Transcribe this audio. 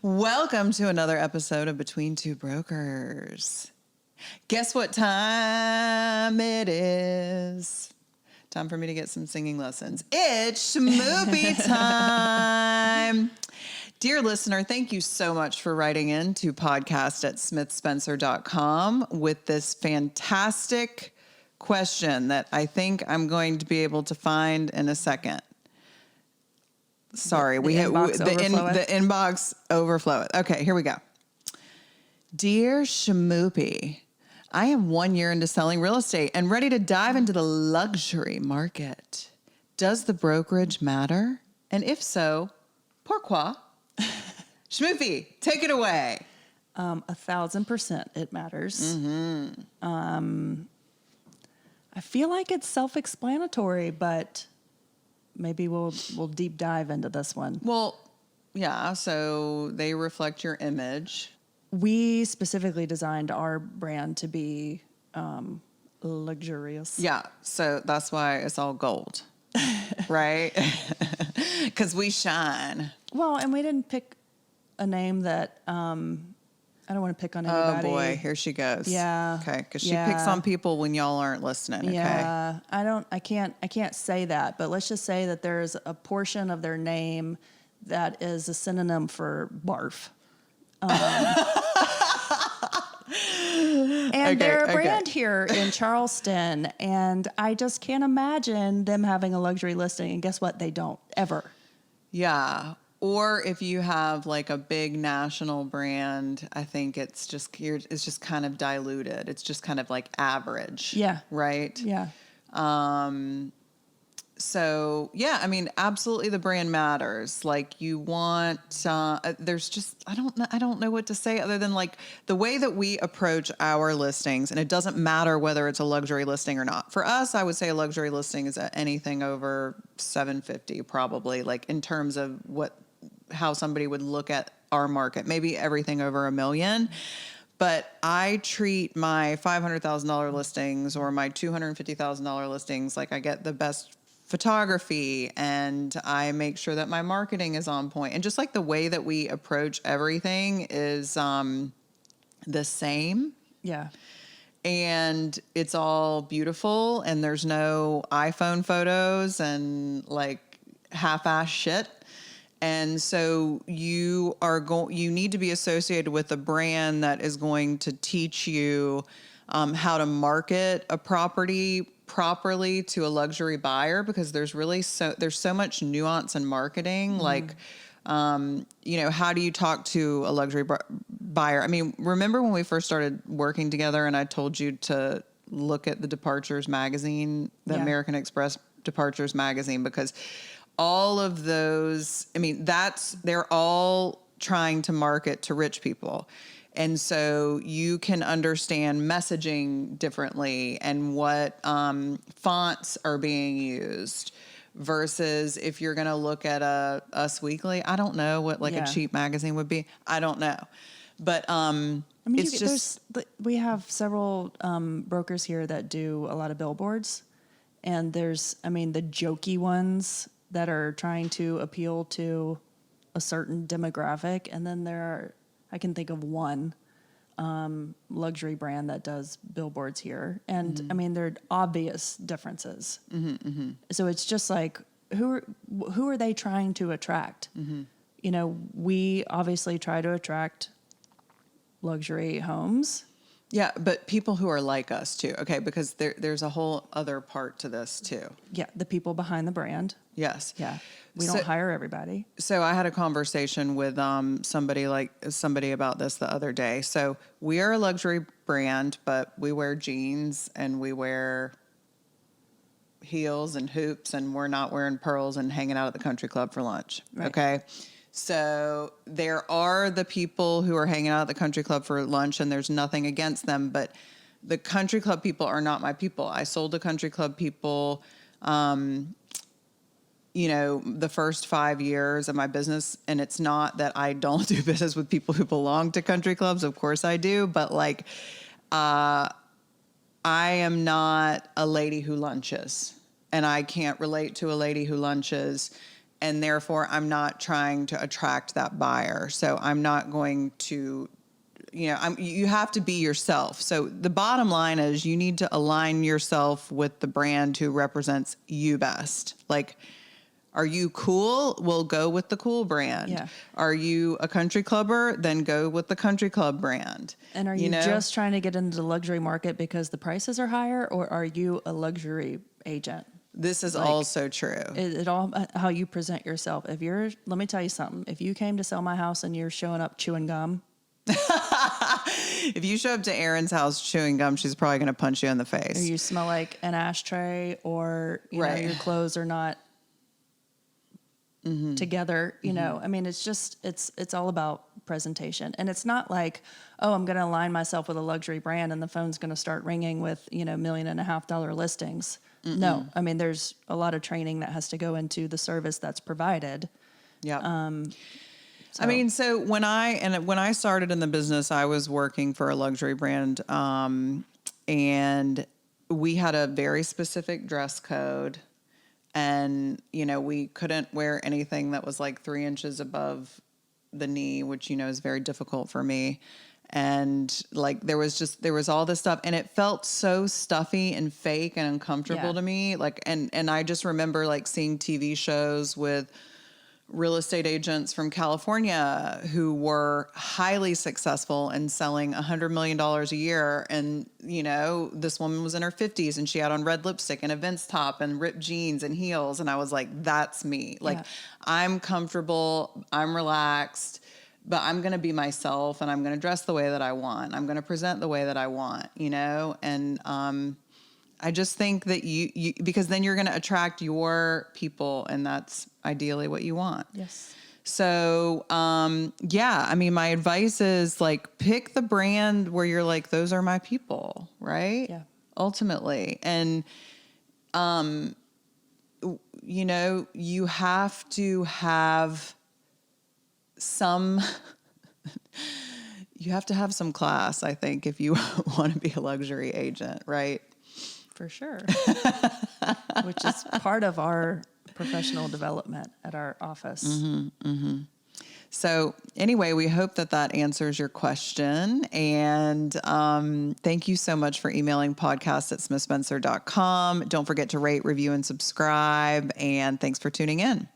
Welcome to another episode of Between Two Brokers. Guess what time it is? Time for me to get some singing lessons. It's Schmoopy time. Dear listener, thank you so much for writing in to podcast@smithspencer.com with this fantastic question that I think I'm going to be able to find in a second. Sorry, the inbox overflow. Okay, here we go. Dear Schmoopy, I am 1 year into selling real estate and ready to dive into the luxury market. Does the brokerage matter? And if so, pourquoi? Schmoopy, take it away. 1,000% it matters. I feel like it's self-explanatory, but maybe we'll deep dive into this one. Well, yeah, so they reflect your image. We specifically designed our brand to be luxurious. Yeah, so that's why it's all gold, right? Because we shine. Well, and we didn't pick a name that I don't want to pick on anybody. Oh boy, here she goes. Yeah. Okay, because she picks on people when y'all aren't listening. Okay? Yeah, I can't say that, but let's just say that there's a portion of their name that is a synonym for barf. And they're a brand here in Charleston, and I just can't imagine them having a luxury listing. And guess what? They don't ever. Yeah. Or if you have like a big national brand, I think it's just kind of diluted. It's just kind of like average. Yeah. Right? Yeah. So yeah, I mean, absolutely the brand matters. Like you want, there's just, I don't know what to say other than like the way that we approach our listings, and it doesn't matter whether it's a luxury listing or not. For us, I would say a luxury listing is anything over $750 probably, like in terms of how somebody would look at our market, maybe everything over $1 million. But I treat my $500,000 listings or my $250,000 listings like I get the best photography, and I make sure that my marketing is on point. And just like the way that we approach everything is the same. Yeah. And it's all beautiful, and there's no iPhone photos and like half-ass shit. And so you need to be associated with a brand that is going to teach you how to market a property properly to a luxury buyer, because there's so much nuance in marketing. Like, how do you talk to a luxury buyer? I mean, remember when we first started working together and I told you to look at the Departures magazine, the American Express Departures magazine, because all of those, I mean, they're all trying to market to rich people. And so you can understand messaging differently and what fonts are being used versus if you're going to look at Us Weekly. I don't know what a cheap magazine would be. I don't know. But I mean, we have several brokers here that do a lot of billboards. And there's, the jokey ones that are trying to appeal to a certain demographic. And then I can think of one luxury brand that does billboards here. And there are obvious differences. So it's just like, who are they trying to attract? We obviously try to attract luxury homes. Yeah, but people who are like us too, okay? Because there's a whole other part to this too. Yeah, the people behind the brand. Yes. Yeah, we don't hire everybody. So I had a conversation with somebody about this the other day. So we are a luxury brand, but we wear jeans and we wear heels and hoops, and we're not wearing pearls and hanging out at the country club for lunch, right. Okay? So there are the people who are hanging out at the country club for lunch, and there's nothing against them, but the country club people are not my people. I sold to country club people, the first 5 years of my business, and it's not that I don't do business with people who belong to country clubs. Of course I do, but I am not a lady who lunches, and I can't relate to a lady who lunches. and therefore I'm not trying to attract that buyer. So I'm not going to, you have to be yourself. So the bottom line is you need to align yourself with the brand who represents you best. Like, are you cool? Well, go with the cool brand. Yeah. Are you a country clubber? Then go with the country club brand. And are you just trying to get into the luxury market because the prices are higher, or are you a luxury agent? This is also true. It all how you present yourself. Let me tell you something. If you came to sell my house and you're showing up chewing gum, if you show up to Erin's house chewing gum, she's probably going to punch you in the face. or you smell like an ashtray, or your clothes are not together, I mean, it's all about presentation. And it's not like, oh, I'm going to align myself with a luxury brand and the phone's going to start ringing with, $1.5 million listings. Mm-mm. No, I mean, there's a lot of training that has to go into the service that's provided. Yeah. I mean, so when I started in the business, I was working for a luxury brand, and we had a very specific dress code. And, we couldn't wear anything that was like 3 inches above the knee, which, is very difficult for me. And like, there was all this stuff, and it felt so stuffy and fake and uncomfortable to me. Like, and I just remember like seeing TV shows with real estate agents from California who were highly successful and selling $100 million a year. And, this woman was in her 50s and she had on red lipstick and a Vince top and ripped jeans and heels. And I was like, that's me. Like, I'm comfortable, I'm relaxed, but I'm going to be myself, and I'm going to dress the way that I want. I'm going to present the way that I want, and, I just think that you because then you're going to attract your people, and that's ideally what you want. Yes. So, I mean, my advice is like, pick the brand where you're like, those are my people, right? Yeah. Ultimately. And, you have to have some, some class, I think, if you want to be a luxury agent, right? For sure. Which is part of our professional development at our office. Mm-hmm, mm-hmm. So anyway, we hope that answers your question. And thank you so much for emailing podcast@smithspencer.com. Don't forget to rate, review, and subscribe. And thanks for tuning in.